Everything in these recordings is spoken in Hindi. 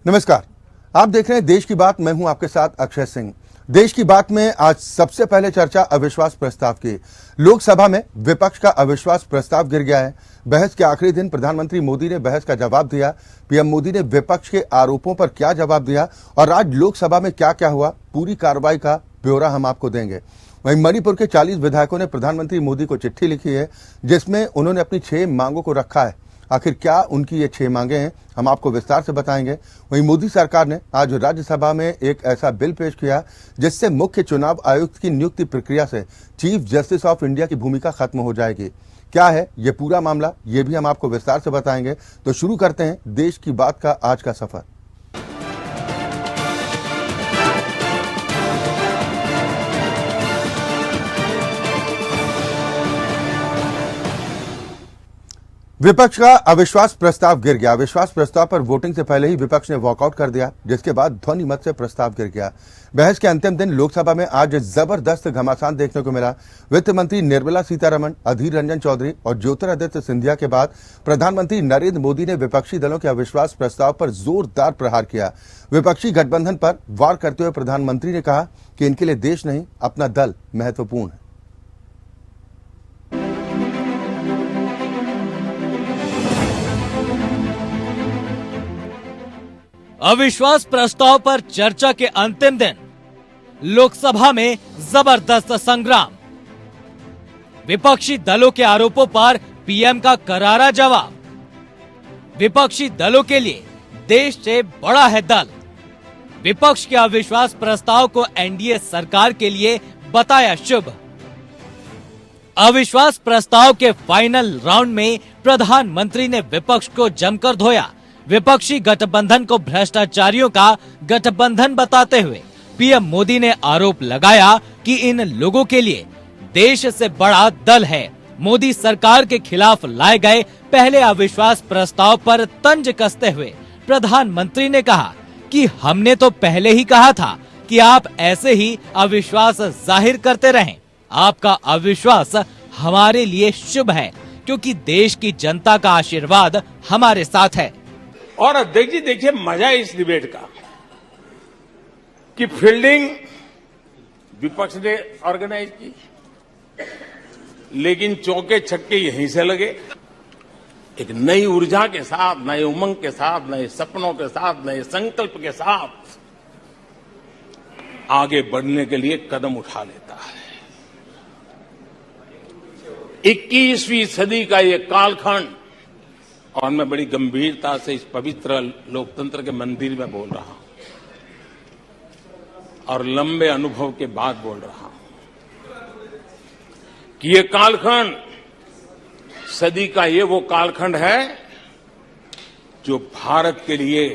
नमस्कार, आप देख रहे हैं देश की बात। मैं हूं आपके साथ अक्षय सिंह। देश की बात में आज सबसे पहले चर्चा अविश्वास प्रस्ताव की। लोकसभा में विपक्ष का अविश्वास प्रस्ताव गिर गया है। बहस के आखिरी दिन प्रधानमंत्री मोदी ने बहस का जवाब दिया। पीएम मोदी ने विपक्ष के आरोपों पर क्या जवाब दिया और आज लोकसभा में क्या क्या हुआ, पूरी कार्रवाई का ब्यौरा हम आपको देंगे। वहीं मणिपुर के 40 विधायकों ने प्रधानमंत्री मोदी को चिट्ठी लिखी है जिसमें उन्होंने अपनी 6 मांगों को रखा है। आखिर क्या उनकी ये 6 मांगे हैं, हम आपको विस्तार से बताएंगे। वहीं मोदी सरकार ने आज राज्यसभा में एक ऐसा बिल पेश किया जिससे मुख्य चुनाव आयुक्त की नियुक्ति प्रक्रिया से चीफ जस्टिस ऑफ इंडिया की भूमिका खत्म हो जाएगी। क्या है ये पूरा मामला, ये भी हम आपको विस्तार से बताएंगे। तो शुरू करते हैं देश की बात का आज का सफर। विपक्ष का अविश्वास प्रस्ताव गिर गया। अविश्वास प्रस्ताव पर वोटिंग से पहले ही विपक्ष ने वॉकआउट कर दिया, जिसके बाद ध्वनि मत से प्रस्ताव गिर गया। बहस के अंतिम दिन लोकसभा में आज जबरदस्त घमासान देखने को मिला। वित्त मंत्री निर्मला सीतारमण, अधीर रंजन चौधरी और ज्योतिरादित्य सिंधिया के बाद प्रधानमंत्री नरेंद्र मोदी ने विपक्षी दलों के अविश्वास प्रस्ताव पर जोरदार प्रहार किया। विपक्षी गठबंधन पर वार करते हुए प्रधानमंत्री ने कहा कि इनके लिए देश नहीं, अपना दल महत्वपूर्ण है। अविश्वास प्रस्ताव पर चर्चा के अंतिम दिन लोकसभा में जबरदस्त संग्राम। विपक्षी दलों के आरोपों पर पीएम का करारा जवाब। विपक्षी दलों के लिए देश से बड़ा है दल। विपक्ष के अविश्वास प्रस्ताव को एनडीए सरकार के लिए बताया शुभ। अविश्वास प्रस्ताव के फाइनल राउंड में प्रधानमंत्री ने विपक्ष को जमकर धोया। विपक्षी गठबंधन को भ्रष्टाचारियों का गठबंधन बताते हुए पीएम मोदी ने आरोप लगाया कि इन लोगों के लिए देश से बड़ा दल है। मोदी सरकार के खिलाफ लाए गए पहले अविश्वास प्रस्ताव पर तंज कसते हुए प्रधानमंत्री ने कहा कि हमने तो पहले ही कहा था कि आप ऐसे ही अविश्वास जाहिर करते रहें। आपका अविश्वास हमारे लिए शुभ है क्योंकि देश की जनता का आशीर्वाद हमारे साथ है। और अध्यक्ष जी देखिए, मजा है इस डिबेट का कि फील्डिंग विपक्ष ने ऑर्गेनाइज की, लेकिन चौके छक्के यहीं से लगे। एक नई ऊर्जा के साथ, नए उमंग के साथ, नए सपनों के साथ, नए संकल्प के साथ आगे बढ़ने के लिए कदम उठा लेता है। 21वीं सदी का ये कालखंड, और मैं बड़ी गंभीरता से इस पवित्र लोकतंत्र के मंदिर में बोल रहा हूं और लंबे अनुभव के बाद बोल रहा हूं कि ये कालखंड, सदी का ये वो कालखंड है जो भारत के लिए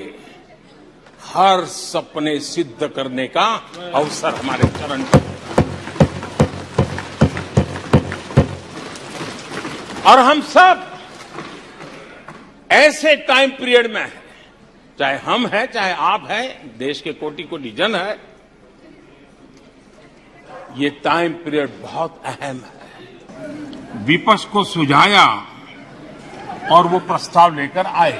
हर सपने सिद्ध करने का अवसर हमारे चरण पर है। और हम सब ऐसे टाइम पीरियड में है, चाहे हम हैं, चाहे आप हैं, देश के कोटि कोटि जन है, ये टाइम पीरियड बहुत अहम है। विपक्ष को सुझाया और वो प्रस्ताव लेकर आए।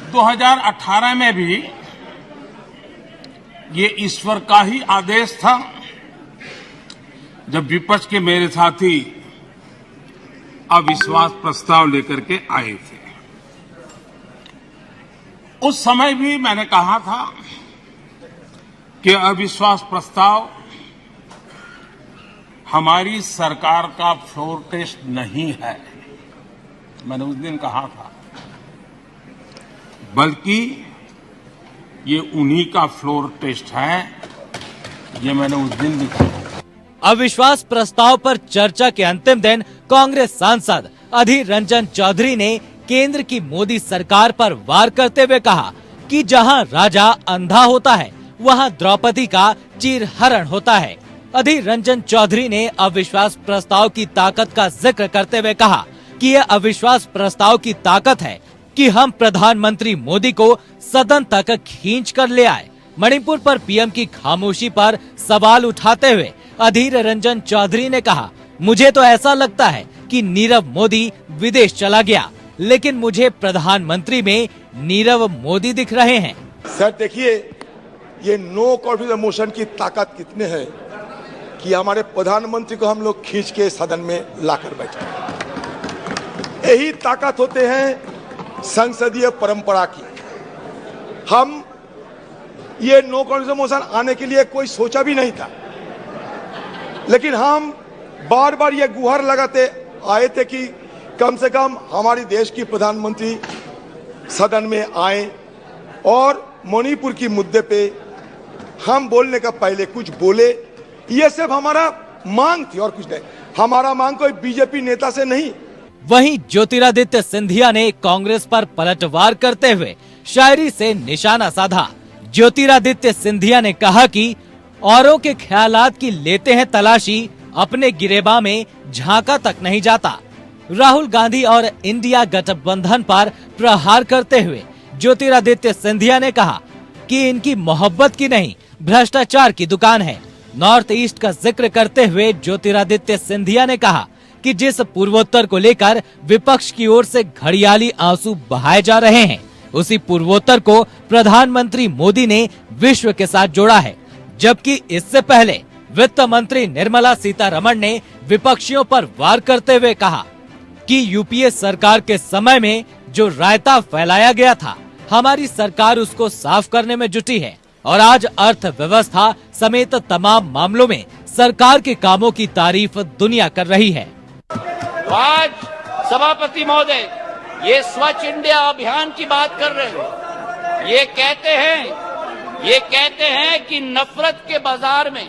दो 2018 में भी ये ईश्वर का ही आदेश था जब विपक्ष के मेरे साथी अविश्वास प्रस्ताव लेकर के आए थे। उस समय भी मैंने कहा था कि अविश्वास प्रस्ताव हमारी सरकार का फ्लोर टेस्ट नहीं है। मैंने उस दिन कहा था, बल्कि ये उन्हीं का फ्लोर टेस्ट है। ये मैंने उस दिन भी कहा। अविश्वास प्रस्ताव पर चर्चा के अंतिम दिन कांग्रेस सांसद अधीर रंजन चौधरी ने केंद्र की मोदी सरकार पर वार करते हुए कहा कि जहां राजा अंधा होता है वहां द्रौपदी का चीरहरण होता है। अधीर रंजन चौधरी ने अविश्वास प्रस्ताव की ताकत का जिक्र करते हुए कहा कि यह अविश्वास प्रस्ताव की ताकत है कि हम प्रधानमंत्री मोदी को सदन तक खींच कर ले आए। मणिपुर पर पीएम की खामोशी पर सवाल उठाते हुए अधीर रंजन चौधरी ने कहा, मुझे तो ऐसा लगता है कि कि नीरव मोदी विदेश चला गया, लेकिन मुझे प्रधानमंत्री में नीरव मोदी दिख रहे हैं। सर देखिए, ये नो कॉन्फिडेंस मोशन की ताकत कितने है कि हमारे प्रधानमंत्री को हम लोग खींच के सदन में लाकर बैठे। यही ताकत होते हैं संसदीय परंपरा की। हम ये नो कॉन्फिडेंस मोशन आने के लिए कोई सोचा भी नहीं था, लेकिन हम बार बार ये गुहार लगाते आए थे कि कम से कम हमारी देश की प्रधानमंत्री सदन में आए और मणिपुर की मुद्दे पे हम बोलने का पहले कुछ बोले। ये सिर्फ हमारा मांग थी और कुछ नहीं। हमारा मांग कोई बीजेपी नेता से नहीं। वहीं ज्योतिरादित्य सिंधिया ने कांग्रेस पर पलटवार करते हुए शायरी से निशाना साधा। ज्योतिरादित्य सिंधिया ने कहा कि औरों के ख्यालात की लेते हैं तलाशी, अपने गिरेबा में झांका तक नहीं जाता। राहुल गांधी और इंडिया गठबंधन पर प्रहार करते हुए ज्योतिरादित्य सिंधिया ने कहा कि इनकी मोहब्बत की नहीं, भ्रष्टाचार की दुकान है। नॉर्थ ईस्ट का जिक्र करते हुए ज्योतिरादित्य सिंधिया ने कहा कि जिस पूर्वोत्तर को लेकर विपक्ष की ओर से घड़ियाली आंसू बहाए जा रहे हैं, उसी पूर्वोत्तर को प्रधानमंत्री मोदी ने विश्व के साथ जोड़ा है। जबकि इससे पहले वित्त मंत्री निर्मला सीतारमण ने विपक्षियों पर वार करते हुए कहा कि यूपीए सरकार के समय में जो रायता फैलाया गया था, हमारी सरकार उसको साफ करने में जुटी है और आज अर्थव्यवस्था समेत तमाम मामलों में सरकार के कामों की तारीफ दुनिया कर रही है। आज सभापति महोदय ये स्वच्छ इंडिया अभियान की बात कर रहे हैं। ये कहते हैं कि नफरत के बाजार में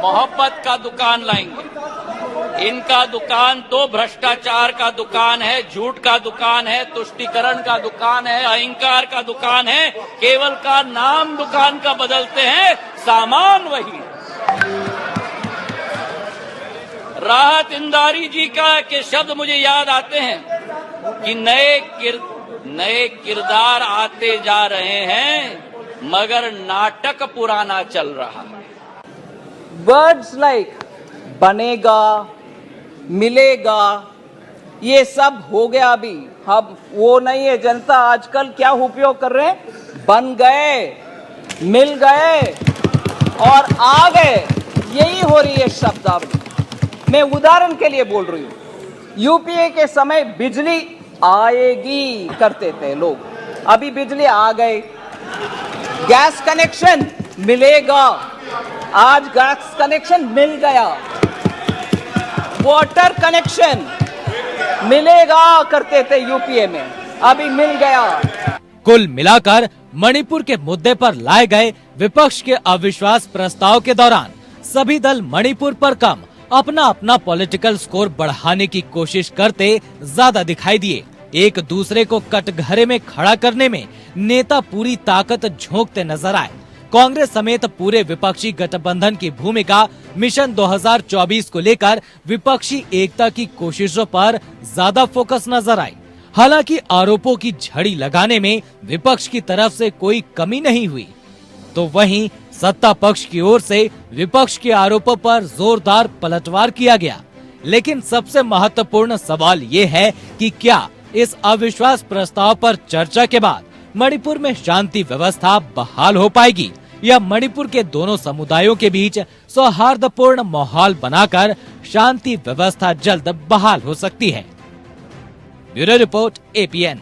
मोहब्बत का दुकान लाएंगे। इनका दुकान तो भ्रष्टाचार का दुकान है, झूठ का दुकान है, तुष्टीकरण का दुकान है, अहंकार का दुकान है। केवल का नाम दुकान का बदलते हैं, सामान वही है। राहत इंदारी जी का के शब्द मुझे याद आते हैं कि नए किरदार आते जा रहे हैं, मगर नाटक पुराना चल रहा है। वर्ड्स लाइक बनेगा, मिलेगा, ये सब हो गया। अभी हम वो नहीं है। जनता आजकल क्या उपयोग कर रहे हैं? बन गए, मिल गए और आ गए, यही हो रही है शब्दावली। मैं उदाहरण के लिए बोल रही हूं। यूपीए के समय बिजली आएगी करते थे लोग, अभी बिजली आ गए। गैस कनेक्शन मिलेगा, आज गैस कनेक्शन मिल गया। वाटर कनेक्शन मिलेगा करते थे यूपीए में, अभी मिल गया। कुल मिलाकर मणिपुर के मुद्दे पर लाए गए विपक्ष के अविश्वास प्रस्ताव के दौरान सभी दल मणिपुर पर कम अपना अपना पॉलिटिकल स्कोर बढ़ाने की कोशिश करते ज्यादा दिखाई दिए। एक दूसरे को कटघरे में खड़ा करने में नेता पूरी ताकत झोंकते नजर आए। कांग्रेस समेत पूरे विपक्षी गठबंधन की भूमिका मिशन 2024 को लेकर विपक्षी एकता की कोशिशों पर ज्यादा फोकस नजर आई। हालांकि आरोपों की झड़ी लगाने में विपक्ष की तरफ से कोई कमी नहीं हुई, तो वहीं सत्ता पक्ष की ओर से विपक्ष के आरोपों पर जोरदार पलटवार किया गया। लेकिन सबसे महत्वपूर्ण सवाल ये है कि क्या इस अविश्वास प्रस्ताव पर चर्चा के बाद मणिपुर में शांति व्यवस्था बहाल हो पाएगी या मणिपुर के दोनों समुदायों के बीच सौहार्दपूर्ण माहौल बनाकर शांति व्यवस्था जल्द बहाल हो सकती है। Bureau report, APN।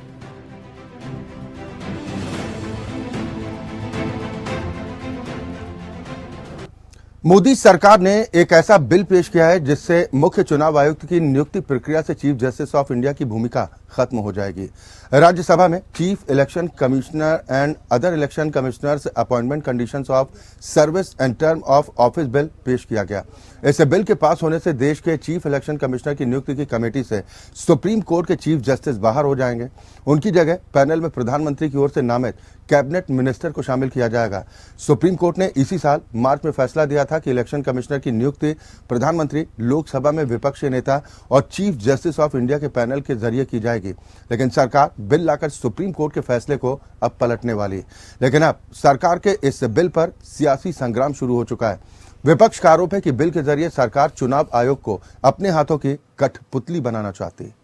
मोदी सरकार ने एक ऐसा बिल पेश किया है जिससे मुख्य चुनाव आयुक्त की नियुक्ति प्रक्रिया से चीफ जस्टिस ऑफ इंडिया की भूमिका खत्म हो जाएगी। राज्यसभा में chief election commissioner and other election commissioners appointment conditions of service and term of office bill पेश किया गया। इस बिल के पास होने से देश के चीफ इलेक्शन कमिश्नर की नियुक्ति की कमेटी से सुप्रीम कोर्ट के चीफ जस्टिस बाहर हो जाएंगे। उनकी जगह पैनल में प्रधानमंत्री की ओर से नामित कैबिनेट मिनिस्टर को शामिल किया जाएगा। सुप्रीम कोर्ट ने इसी साल मार्च में फैसला दिया था कि इलेक्शन कमिश्नर की नियुक्ति प्रधानमंत्री, लोकसभा में विपक्षी नेता और चीफ जस्टिस ऑफ इंडिया के पैनल के जरिए की जाएगी। लेकिन सरकार बिल लाकर सुप्रीम कोर्ट के फैसले को अब पलटने वाली। लेकिन अब सरकार के इस बिल पर सियासी संग्राम शुरू हो चुका है। विपक्ष का आरोप है कि बिल के जरिए सरकार चुनाव आयोग को अपने हाथों की कठपुतली बनाना चाहती है।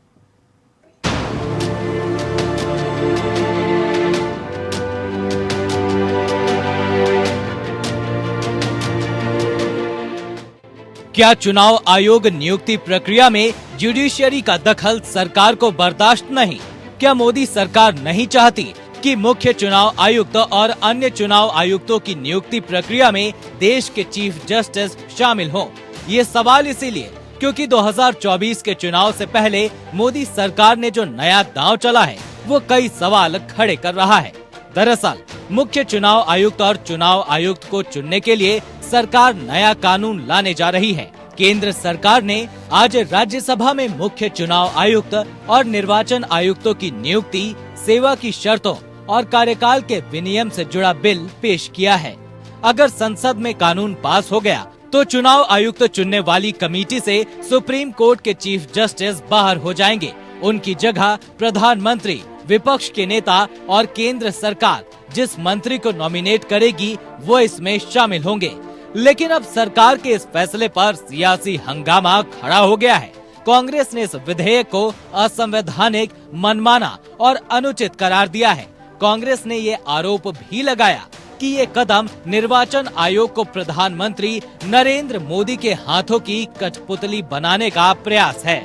क्या चुनाव आयोग नियुक्ति प्रक्रिया में जुडिशियरी का दखल सरकार को बर्दाश्त नहीं? क्या मोदी सरकार नहीं चाहती कि मुख्य चुनाव आयुक्त और अन्य चुनाव आयुक्तों की नियुक्ति प्रक्रिया में देश के चीफ जस्टिस शामिल हों? ये सवाल इसीलिए क्योंकि 2024 के चुनाव से पहले मोदी सरकार ने जो नया दांव चला है वो कई सवाल खड़े कर रहा है। दरअसल मुख्य चुनाव आयुक्त और चुनाव आयुक्त को चुनने के लिए सरकार नया कानून लाने जा रही है। केंद्र सरकार ने आज राज्यसभा में मुख्य चुनाव आयुक्त और निर्वाचन आयुक्तों की नियुक्ति, सेवा की शर्तों और कार्यकाल के विनियम से जुड़ा बिल पेश किया है। अगर संसद में कानून पास हो गया तो चुनाव आयुक्त चुनने वाली कमेटी से सुप्रीम कोर्ट के चीफ जस्टिस बाहर हो जाएंगे। उनकी जगह प्रधानमंत्री, विपक्ष के नेता और केंद्र सरकार जिस मंत्री को नॉमिनेट करेगी वो इसमें शामिल होंगे। लेकिन अब सरकार के इस फैसले पर सियासी हंगामा खड़ा हो गया है। कांग्रेस ने इस विधेयक को असंवैधानिक, मनमाना और अनुचित करार दिया है। कांग्रेस ने ये आरोप भी लगाया कि ये कदम निर्वाचन आयोग को प्रधानमंत्री नरेंद्र मोदी के हाथों की कठपुतली बनाने का प्रयास है।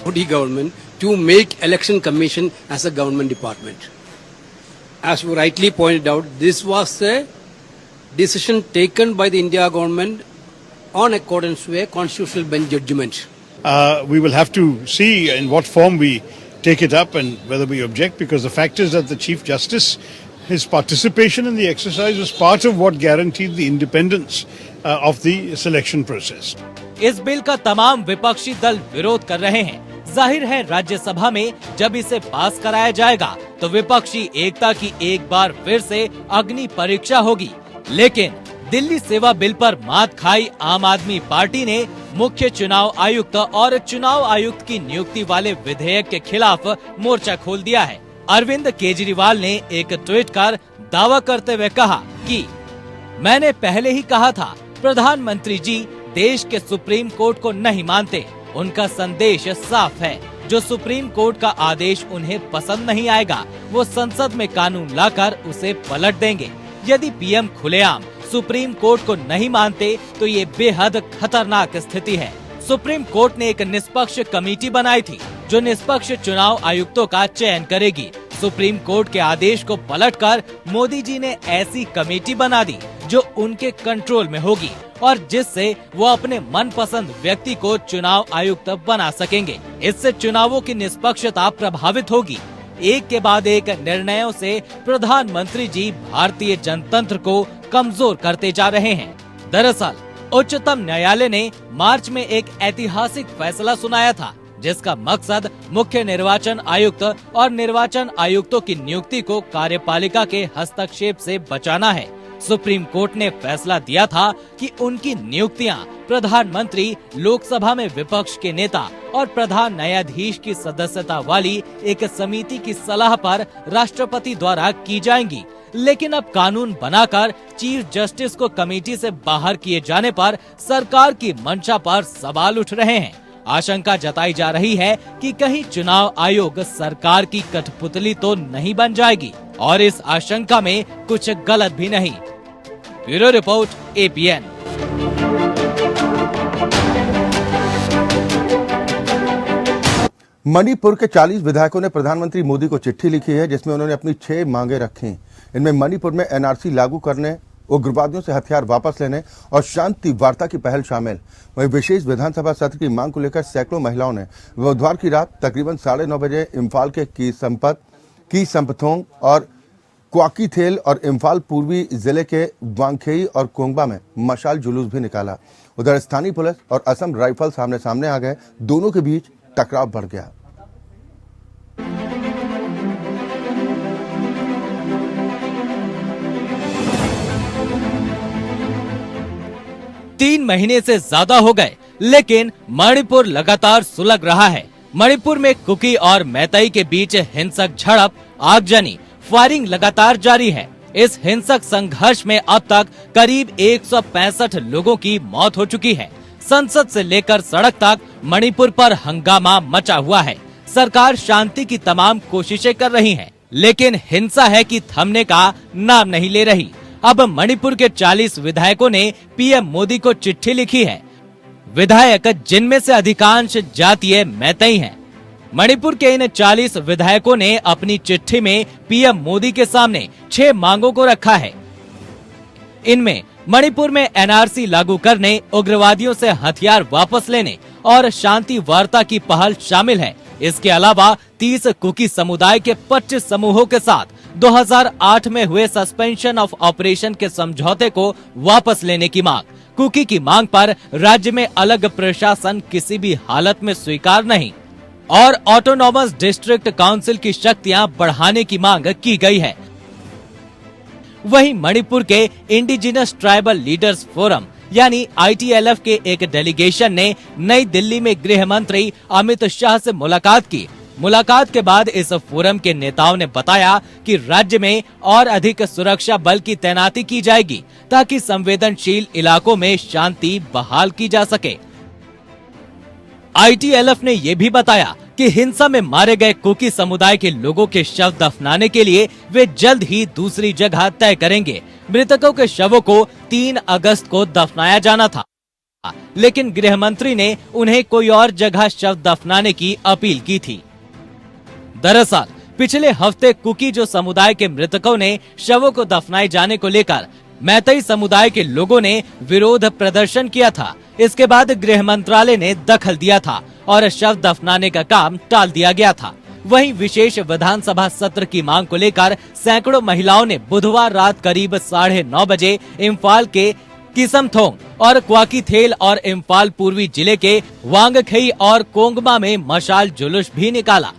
Modi government to make election commission as a government department. As you rightly pointed out, this was a decision taken by the India government on accordance with a constitutional bench judgment. We will have to see in what form we take it up and whether we object, because the fact is that the Chief Justice, his participation in the exercise was part of what guaranteed the independence of the selection process. इस बिल का तमाम विपक्षी दल विरोध कर रहे हैं। जाहिर है राज्यसभा में जब इसे पास कराया जाएगा तो विपक्षी एकता की एक बार फिर से अग्नि परीक्षा होगी। लेकिन दिल्ली सेवा बिल पर मात खाई आम आदमी पार्टी ने मुख्य चुनाव आयुक्त और चुनाव आयुक्त की नियुक्ति वाले विधेयक के खिलाफ मोर्चा खोल दिया है। अरविंद केजरीवाल ने एक ट्वीट कर दावा करते हुए कहा कि मैंने पहले ही कहा था, प्रधानमंत्री जी देश के सुप्रीम कोर्ट को नहीं मानते। उनका संदेश साफ है, जो सुप्रीम कोर्ट का आदेश उन्हें पसंद नहीं आएगा वो संसद में कानून लाकर उसे पलट देंगे। यदि पीएम खुलेआम सुप्रीम कोर्ट को नहीं मानते तो ये बेहद खतरनाक स्थिति है। सुप्रीम कोर्ट ने एक निष्पक्ष कमेटी बनाई थी जो निष्पक्ष चुनाव आयुक्तों का चयन करेगी। सुप्रीम कोर्ट के आदेश को पलटकर मोदी जी ने ऐसी कमेटी बना दी जो उनके कंट्रोल में होगी और जिससे वो अपने मनपसंद व्यक्ति को चुनाव आयुक्त बना सकेंगे। इससे चुनावों की निष्पक्षता प्रभावित होगी। एक के बाद एक निर्णयों से प्रधानमंत्री जी भारतीय जनतंत्र को कमजोर करते जा रहे हैं। दरअसल उच्चतम न्यायालय ने मार्च में एक ऐतिहासिक फैसला सुनाया था जिसका मकसद मुख्य निर्वाचन आयुक्त और निर्वाचन आयुक्तों की नियुक्ति को कार्यपालिका के हस्तक्षेप से बचाना है। सुप्रीम कोर्ट ने फैसला दिया था कि उनकी नियुक्तियां प्रधानमंत्री, लोकसभा में विपक्ष के नेता और प्रधान न्यायाधीश की सदस्यता वाली एक समिति की सलाह पर राष्ट्रपति द्वारा की जाएंगी। लेकिन अब कानून बनाकर चीफ जस्टिस को कमेटी से बाहर किए जाने पर सरकार की मंशा पर सवाल उठ रहे हैं। आशंका जताई जा रही है कि कहीं चुनाव आयोग सरकार की कठपुतली तो नहीं बन जाएगी और इस आशंका में कुछ गलत भी नहीं। Bureau report, APN। मणिपुर के 40 विधायकों ने प्रधानमंत्री मोदी को चिट्ठी लिखी है जिसमें उन्होंने अपनी 6 मांगे रखी। इनमें मणिपुर में NRC लागू करने, उग्रवादियों से हथियार वापस लेने और शांति वार्ता की पहल शामिल। वहीं विशेष विधानसभा सत्र की मांग को लेकर सैकड़ों महिलाओं ने बुधवार की रात तकरीबन 9:30 बजे इम्फाल के की संपथोंग और क्वाकीथेल और इम्फाल पूर्वी जिले के वांगखेई और कोंगबा में मशाल जुलूस भी निकाला। उधर स्थानीय पुलिस और असम राइफल सामने सामने आ गए। दोनों के बीच टकराव बढ़ गया। तीन महीने से ज्यादा हो गए लेकिन मणिपुर लगातार सुलग रहा है। मणिपुर में कुकी और मैतेई के बीच हिंसक झड़प, आगजनी, फायरिंग लगातार जारी है। इस हिंसक संघर्ष में अब तक करीब 165 लोगों की मौत हो चुकी है। संसद से लेकर सड़क तक मणिपुर पर हंगामा मचा हुआ है। सरकार शांति की तमाम कोशिशें कर रही है, लेकिन हिंसा है कि थमने का नाम नहीं ले रही। अब मणिपुर के 40 विधायकों ने पीएम मोदी को चिट्ठी लिखी है। विधायक जिनमें से अधिकांश जातीय मैतेई हैं। मणिपुर के इन 40 विधायकों ने अपनी चिट्ठी में पीएम मोदी के सामने 6 मांगों को रखा है। इनमें मणिपुर में एनआरसी लागू करने, उग्रवादियों से हथियार वापस लेने और शांति वार्ता की पहल शामिल है। इसके अलावा 30 कुकी समुदाय के 25 समूहों के साथ 2008 में हुए सस्पेंशन ऑफ ऑपरेशन के समझौते को वापस लेने की मांग। कुकी की मांग पर राज्य में अलग प्रशासन किसी भी हालत में स्वीकार नहीं और ऑटोनॉमस डिस्ट्रिक्ट काउंसिल की शक्तियां बढ़ाने की मांग की गई है। वहीं मणिपुर के इंडिजिनस ट्राइबल लीडर्स फोरम यानी ITLF के एक डेलीगेशन ने नई दिल्ली में गृह मंत्री अमित शाह से मुलाकात की। मुलाकात के बाद इस फोरम के नेताओं ने बताया कि राज्य में और अधिक सुरक्षा बल की तैनाती की जाएगी ताकि संवेदनशील इलाकों में शांति बहाल की जा सके। ITLF ने ये भी बताया कि हिंसा में मारे गए कुकी समुदाय के लोगों के शव दफनाने के लिए वे जल्द ही दूसरी जगह तय करेंगे। मृतकों के शवों को 3 अगस्त को दफनाया जाना था, लेकिन गृह मंत्री ने उन्हें कोई और जगह शव दफनाने की अपील की थी। दरअसल पिछले हफ्ते कुकी जो समुदाय के मृतकों ने शवों को दफनाए जाने को लेकर मैतेई समुदाय के लोगों ने विरोध प्रदर्शन किया था। इसके बाद गृह मंत्रालय ने दखल दिया था और शव दफनाने का काम टाल दिया गया था। वहीं विशेष विधानसभा सत्र की मांग को लेकर सैकड़ों महिलाओं ने बुधवार रात करीब 9:30 बजे इम्फाल के किसमथोंग और क्वाकीथेल और इम्फाल पूर्वी जिले के वांगखई और कोंगमा में मशाल जुलूस भी निकाला।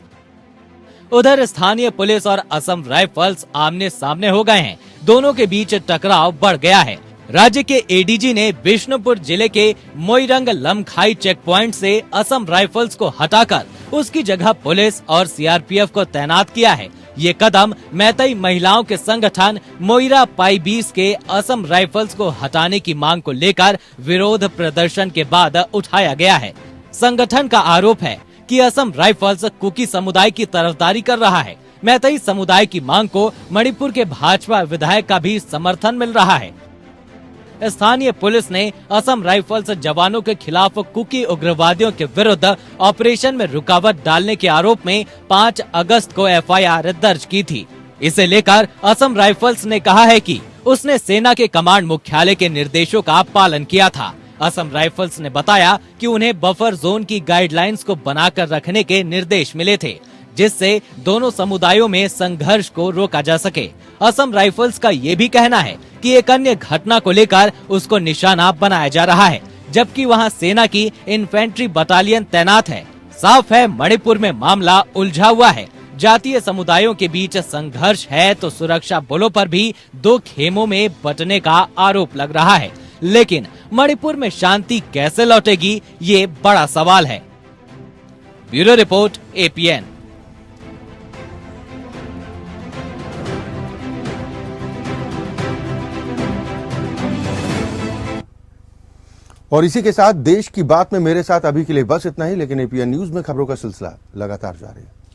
उधर स्थानीय पुलिस और असम राइफल्स आमने सामने हो गए हैं। दोनों के बीच टकराव बढ़ गया है। राज्य के एडीजी ने बिष्णुपुर जिले के मोइरंग लमखाई चेक पॉइंट से असम राइफल्स को हटाकर उसकी जगह पुलिस और सीआरपीएफ को तैनात किया है। ये कदम मैतेई महिलाओं के संगठन मोइरा पाईबीस के असम राइफल्स को हटाने की मांग को लेकर विरोध प्रदर्शन के बाद उठाया गया है। संगठन का आरोप है कि असम राइफल्स कुकी समुदाय की तरफदारी कर रहा है। मैतेई समुदाय की मांग को मणिपुर के भाजपा विधायक का भी समर्थन मिल रहा है। स्थानीय पुलिस ने असम राइफल्स जवानों के खिलाफ कुकी उग्रवादियों के विरुद्ध ऑपरेशन में रुकावट डालने के आरोप में 5 अगस्त को एफआईआर दर्ज की थी। इसे लेकर असम राइफल्स ने कहा है कि उसने सेना के कमांड मुख्यालय के निर्देशों का पालन किया था। असम राइफल्स ने बताया कि उन्हें बफर जोन की गाइडलाइंस को बनाकर रखने के निर्देश मिले थे, जिससे दोनों समुदायों में संघर्ष को रोका जा सके। असम राइफल्स का ये भी कहना है कि एक अन्य घटना को लेकर उसको निशाना बनाया जा रहा है, जबकि वहां सेना की इन्फेंट्री बटालियन तैनात है। साफ है मणिपुर में मामला उलझा हुआ है। जातीय समुदायों के बीच संघर्ष है तो सुरक्षा बलों पर भी 2 खेमों में बंटने का आरोप लग रहा है। लेकिन मणिपुर में शांति कैसे लौटेगी, ये बड़ा सवाल है। Bureau report APN। और इसी के साथ देश की बात में मेरे साथ अभी के लिए बस इतना ही, लेकिन APN न्यूज में खबरों का सिलसिला लगातार जारी है।